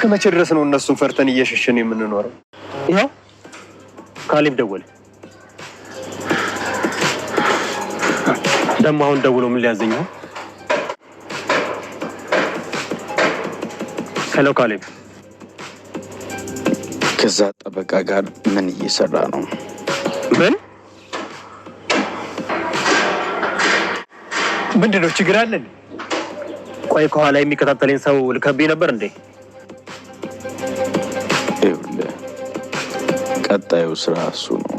እስከመቼ ድረስ ነው እነሱን ፈርተን እየሸሸን የምንኖረው? ይሄው ካሌብ ደወለ። ደሞ አሁን ደውሎ ምን ሊያዘኝ ነው? ሄሎ ካሌብ። ከዛ ጠበቃ ጋር ምን እየሰራ ነው? ምን? ምንድነው ችግር አለን? ቆይ ከኋላ የሚከታተለኝ ሰው ልከብኝ ነበር እንዴ? ቀጣዩ ስራ እሱ ነው።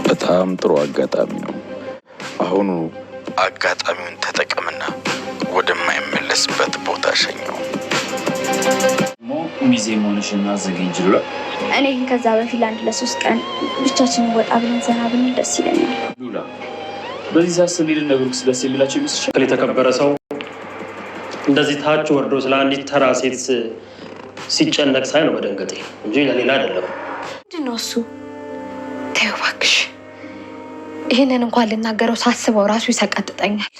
በጣም ጥሩ አጋጣሚ ነው። አሁኑ አጋጣሚውን ተጠቀምና ወደማይመለስበት ቦታ ሸኘው። ሚዜ ሆነሽና ዘገንጅሉ እኔ ከዛ በፊት አንድ ለ3 ቀን ብቻችንን ወጣ ብለን ዘና ብንል ደስ ይለኛል። ሉላ በዚህ ሳስሚል ነገሩስ ደስ የሚላችሁ ይመስልሻል? የተከበረ ሰው እንደዚህ ታች ወርዶ ስለ አንዲት ተራ ሴት ሲጨነቅ ሳይ ነው መደንገጤ እንጂ ለሌላ አይደለም። ምንድነው እሱ? ተይው እባክሽ። ይሄንን እንኳን ልናገረው ሳስበው ራሱ ይሰቀጥጠኛል።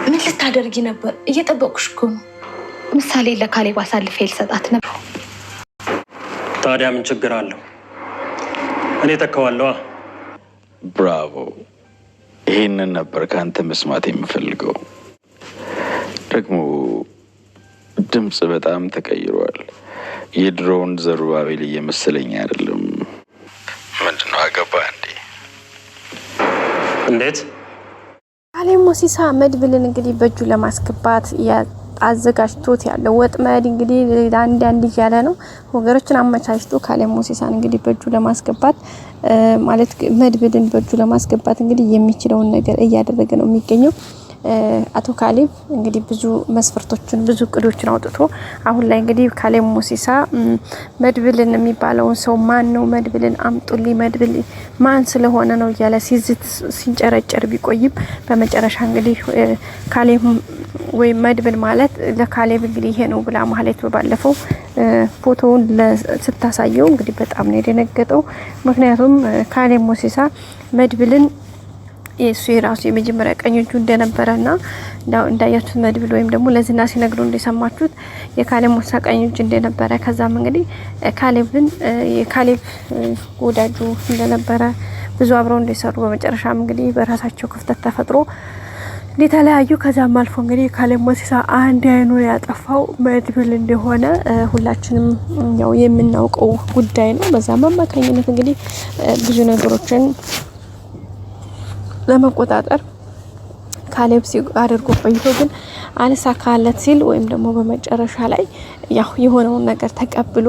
ምን ልታደርጊ ነበር? እየጠበቁሽ እኮ ነው። ምሳሌ ለካሌብ አሳልፌ ልሰጣት ነበር። ታዲያ ምን ችግር አለው? እኔ ተከዋለዋ። ብራቮ! ይሄንን ነበር ካንተ መስማት የምፈልገው። ደግሞ ድምጽ በጣም ተቀይሯል። የድሮውን ዘሩባቤል እየመሰለኝ አይደለም። ምንድነው አገባ እንዴ? እንዴት? ካሌብ ሞሲሳ መድብልን እንግዲህ በእጁ ለማስገባት አዘጋጅቶት ያለው ወጥመድ እንግዲህ አንድ ያለ ነው። ወገሮችን አመቻችቶ ካሌብ ሞሲሳን እንግዲህ በእጁ ለማስገባት ማለት መድብልን በእጁ ለማስገባት እንግዲህ የሚችለውን ነገር እያደረገ ነው የሚገኘው። አቶ ካሌብ እንግዲህ ብዙ መስፈርቶችን ብዙ እቅዶችን አውጥቶ አሁን ላይ እንግዲህ ካሌብ ሞሲሳ መድብልን የሚባለውን ሰው ማን ነው መድብልን አምጡልኝ መድብል ማን ስለሆነ ነው እያለ ሲዝት ሲንጨረጨር ቢቆይም በመጨረሻ እንግዲህ ካሌብ ወይ መድብል ማለት ለካሌብ እንግዲህ ይሄ ነው ብላ ማለት ባለፈው ፎቶውን ስታሳየው እንግዲህ በጣም ነው የደነገጠው። ምክንያቱም ካሌብ ሞሲሳ መድብልን የሱ የራሱ የመጀመሪያ ቀኝ እጁ እንደነበረና እንዳያችሁት መድብል ወይም ደግሞ ለዝና ሲነግሩ እንደሰማችሁት የካሌብ ሞሲሳ ቀኝ እጁ እንደነበረ ከዛም እንግዲህ ካሌብን የካሌብ ወዳጁ እንደነበረ ብዙ አብረው እንደሰሩ በመጨረሻም እንግዲህ በራሳቸው ክፍተት ተፈጥሮ እንደተለያዩ ከዛም አልፎ እንግዲህ ካሌብ ሞሲሳ አንድ አይኑ ያጠፋው መድብል እንደሆነ ሁላችንም ያው የምናውቀው ጉዳይ ነው። በዛም አማካኝነት እንግዲህ ብዙ ነገሮችን ለመቆጣጠር ካሌብ አድርጎ ቆይቶ ግን አልሳካለት ሲል ወይም ደግሞ በመጨረሻ ላይ ያው የሆነውን ነገር ተቀብሎ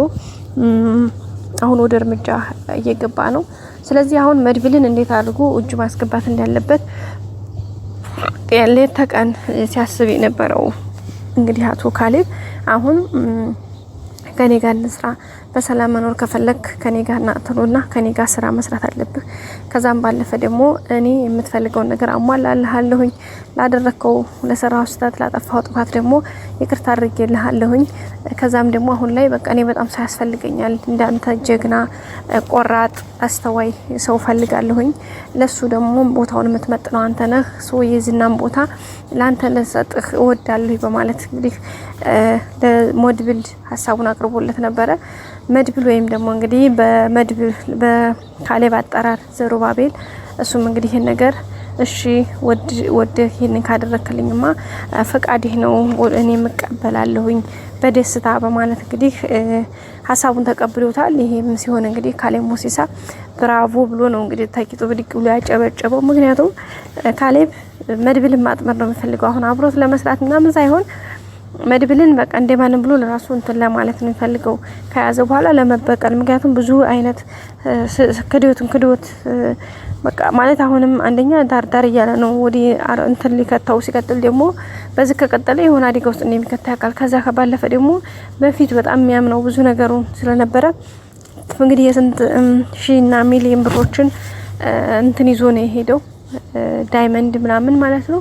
አሁን ወደ እርምጃ እየገባ ነው። ስለዚህ አሁን መድብልን እንዴት አድርጎ እጁ ማስገባት እንዳለበት ሌት ተቀን ሲያስብ የነበረው እንግዲህ አቶ ካሌብ አሁን ከኔ ጋር እንስራ በሰላም መኖር ከፈለክ ከኔ ጋር ናተውና ከኔ ጋር ስራ መስራት አለብህ። ከዛም ባለፈ ደግሞ እኔ የምትፈልገው ነገር አሟላልሃለሁኝ። ላደረከው ለሰራው ስህተት ላጠፋው ጥፋት ደግሞ ይቅርታ አድርጌልሃለሁኝ። ከዛም ደግሞ አሁን ላይ በቃ እኔ በጣም ሳያስፈልገኛል እንዳንተ ጀግና ቆራጥ አስተዋይ ሰው ፈልጋለሁኝ። ለሱ ደግሞ ቦታውን የምትመጥነው አንተ ነህ። ሶ የዝናም ቦታ ላንተ ለሰጥህ እወዳለሁ በማለት እንግዲህ ለመድብል ሀሳቡን አቅርቦለት ነበረ። መድብል ወይም ደግሞ እንግዲህ በመድብል በካሌብ አጠራር ዘሩባቤል እሱም እንግዲህ ይሄን ነገር እሺ ወደ ይሄንን ካደረክልኝማ ፈቃድህ ነው እኔ መቀበላለሁኝ በደስታ በማለት እንግዲህ ሀሳቡን ተቀብሎታል። ይሄም ሲሆን እንግዲህ ካሌብ ሞሲሳ ብራቮ ብሎ ነው እንግዲህ ታቂቶ ብድቅ ብሎ ያጨበጨበው። ምክንያቱም ካሌብ መድብልን ማጥመር ነው የሚፈልገው አሁን አብሮት ለመስራት ምናምን ሳይሆን መድብልን በቃ እንደማንም ብሎ ለራሱ እንትን ለማለት ነው የሚፈልገው ከያዘ በኋላ ለመበቀል። ምክንያቱም ብዙ አይነት ክዶት በቃ ማለት አሁንም አንደኛ ዳር እያለ ነው ወዲ እንትን ሊከታው ሲቀጥል ደግሞ በዚህ ከቀጠለ የሆነ አደጋ ውስጥ እንደሚከታ ያውቃል። ከዛ ከባለፈ ደግሞ በፊት በጣም የሚያምነው ብዙ ነገሩ ስለነበረ እንግዲህ የስንት ሺና ሚሊዮን ብሮችን እንትን ይዞ ነው የሄደው ዳይመንድ ምናምን ማለት ነው።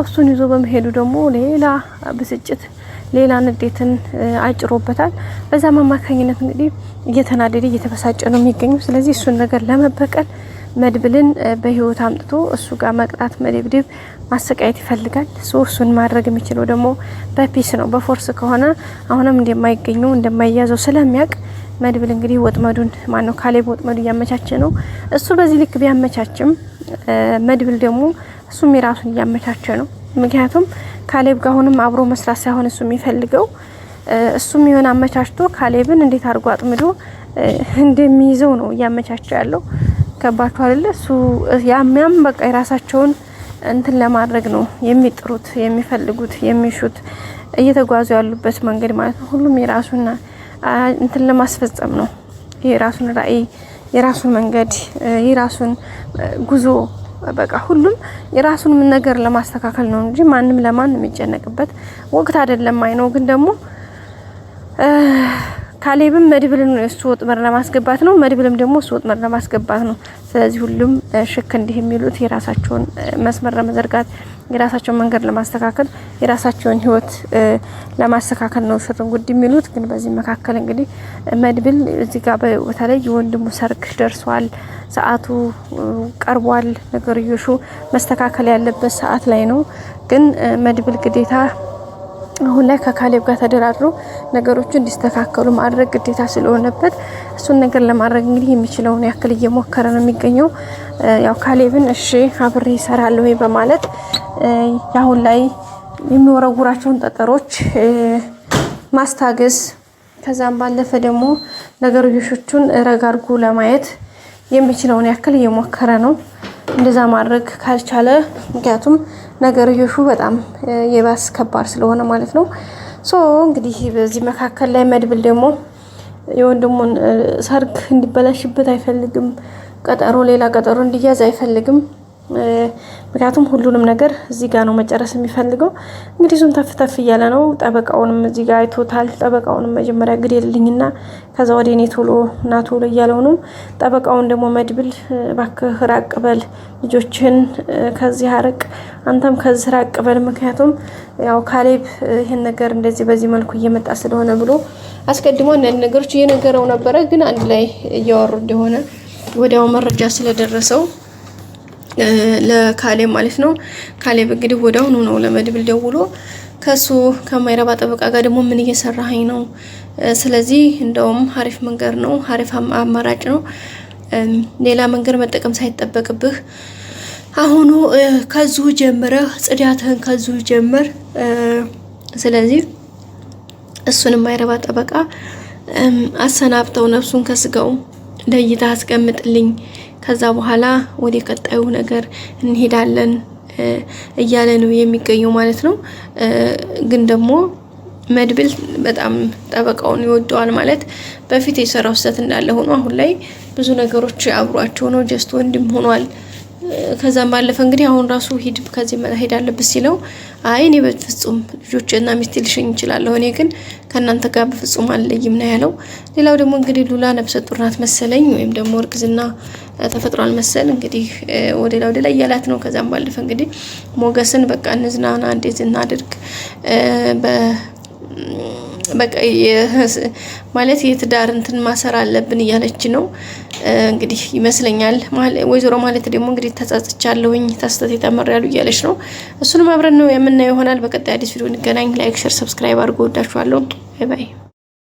እሱን ይዞ በመሄዱ ደግሞ ሌላ ብስጭት ሌላ ንዴትን አጭሮበታል። በዛ ማማካኝነት እንግዲህ እየተናደደ እየተበሳጨ ነው የሚገኘው። ስለዚህ እሱን ነገር ለመበቀል መድብልን በህይወት አምጥቶ እሱ ጋር መቅጣት መደብደብ ማሰቃየት ይፈልጋል። እሱን ማድረግ የሚችለው ደግሞ በፒስ ነው። በፎርስ ከሆነ አሁንም እንደማይገኘው እንደማይያዘው ስለሚያውቅ መድብል እንግዲህ ወጥመዱን ማነው ካሌብ ወጥመዱ እያመቻቸ ነው። እሱ በዚህ ልክ ቢያመቻችም መድብል ደግሞ እሱም የራሱን እያመቻቸ ነው። ምክንያቱም ካሌብ ጋር አሁንም አብሮ መስራት ሳይሆን እሱ የሚፈልገው እሱም የሆነ አመቻችቶ ካሌብን እንዴት አድርጎ አጥምዶ እንደሚይዘው ነው እያመቻቸ ያለው። ከባቱ አይደለ? እሱ ያም በቃ የራሳቸውን እንትን ለማድረግ ነው የሚጥሩት፣ የሚፈልጉት፣ የሚሹት እየተጓዙ ያሉበት መንገድ ማለት ነው። ሁሉም የራሱን እንትን ለማስፈጸም ነው። የራሱን ራዕይ፣ የራሱን መንገድ፣ የራሱን ጉዞ በቃ ሁሉም የራሱን ነገር ለማስተካከል ነው እንጂ ማንም ለማን የሚጨነቅበት ወቅት አይደለም። አይነው ግን ደግሞ ካሌብም መድብልን እሱ ወጥመድ ለማስገባት ነው፣ መድብልም ደግሞ እሱ ወጥመድ ለማስገባት ነው። ስለዚህ ሁሉም ሽክ እንዲህ የሚሉት የራሳቸውን መስመር ለመዘርጋት፣ የራሳቸውን መንገድ ለማስተካከል፣ የራሳቸውን ህይወት ለማስተካከል ነው ሽርን ጉድ የሚሉት። ግን በዚህ መካከል እንግዲህ መድብል እዚህ ጋር በተለይ የወንድሙ ሰርግ ደርሷል፣ ሰዓቱ ቀርቧል። ነገርዮሹ መስተካከል ያለበት ሰዓት ላይ ነው። ግን መድብል ግዴታ አሁን ላይ ከካሌብ ጋር ተደራድሮ ነገሮቹ እንዲስተካከሉ ማድረግ ግዴታ ስለሆነበት እሱን ነገር ለማድረግ እንግዲህ የሚችለውን ያክል እየሞከረ ነው የሚገኘው። ያው ካሌብን እሺ አብሬ እሰራለሁ በማለት አሁን ላይ የሚወረውራቸውን ጠጠሮች ማስታገስ፣ ከዛም ባለፈ ደግሞ ነገሮቹን ረጋርጉ ለማየት የሚችለውን ያክል እየሞከረ ነው። እንደዛ ማድረግ ካልቻለ ምክንያቱም ነገርዮሹ በጣም የባስ ከባድ ስለሆነ ማለት ነው። እንግዲህ በዚህ መካከል ላይ መድብል ደግሞ የወንድሙን ሰርግ እንዲበላሽበት አይፈልግም። ሌላ ቀጠሮ እንዲያዝ አይፈልግም። ምክንያቱም ሁሉንም ነገር እዚህ ጋር ነው መጨረስ የሚፈልገው። እንግዲህ እሱን ተፍተፍ እያለ ነው። ጠበቃውንም እዚህ ጋር አይቶታል። ጠበቃውንም መጀመሪያ ግዴልኝና ከዛ ወደ እኔ ቶሎ እያለው ነው። ጠበቃውን ደግሞ መድብል እባክህ ራቅ በል፣ ልጆችን ከዚህ አርቅ፣ አንተም ከዚህ ራቅ በል፣ ምክንያቱም ያው ካሌብ ይሄን ነገር እንደዚህ በዚህ መልኩ እየመጣ ስለሆነ ብሎ አስቀድሞ አንዳንድ ነገሮች እየነገረው ነበረ። ግን አንድ ላይ እያወሩ እንደሆነ ወዲያው መረጃ ስለደረሰው ለካሌብ ማለት ነው። ካሌብ እንግዲህ ወዲያውኑ ነው ለመድብል ደውሎ ከሱ ከማይረባ ጠበቃ ጋር ደግሞ ምን እየሰራኸኝ ነው? ስለዚህ እንደውም ሀሪፍ መንገድ ነው፣ ሀሪፍ አማራጭ ነው። ሌላ መንገድ መጠቀም ሳይጠበቅብህ አሁኑ ከዙ ጀምረህ ጽዳትህን ከዙ ጀምር። ስለዚህ እሱን የማይረባ ጠበቃ አሰናብተው ነፍሱን ከስጋው ለይታ አስቀምጥልኝ፣ ከዛ በኋላ ወደ ቀጣዩ ነገር እንሄዳለን እያለ ነው የሚገኘው ማለት ነው። ግን ደግሞ መድብል በጣም ጠበቃውን ይወደዋል ማለት በፊት የሰራው ስህተት እንዳለ ሆኖ አሁን ላይ ብዙ ነገሮች አብሯቸው ነው፣ ጀስት ወንድም ሆኗል። ከዛም ባለፈ እንግዲህ አሁን ራሱ ከዚህ መሄድ አለብስ ሲለው አይ እኔ በፍጹም ልጆችና ሚስት ልሸኝ እችላለሁ፣ እኔ ግን ከእናንተ ጋር በፍጹም አልለይም ነው ያለው። ሌላው ደግሞ እንግዲህ ሉላ ነፍሰ ጡር ናት መሰለኝ፣ ወይም ደግሞ እርግዝና ተፈጥሯል መሰል እንግዲህ ወደ ላይ እያላት ነው። ከዛም ባለፈ እንግዲህ ሞገስን በቃ እንዝናና እንዴት እናድርግ በቃ ማለት የትዳር እንትን ማሰር አለብን እያለች ነው እንግዲህ ይመስለኛል። ወይዘሮ ማለት ደግሞ እንግዲህ ተጻጽቻለሁኝ ተስተት የተመረያሉ እያለች ነው። እሱንም አብረን ነው የምናየው ይሆናል። በቀጣይ አዲስ ቪዲዮ እንገናኝ። ላይክ፣ ሼር፣ ሰብስክራይብ አድርጎ ወዳችኋለሁ። ባይ ባይ።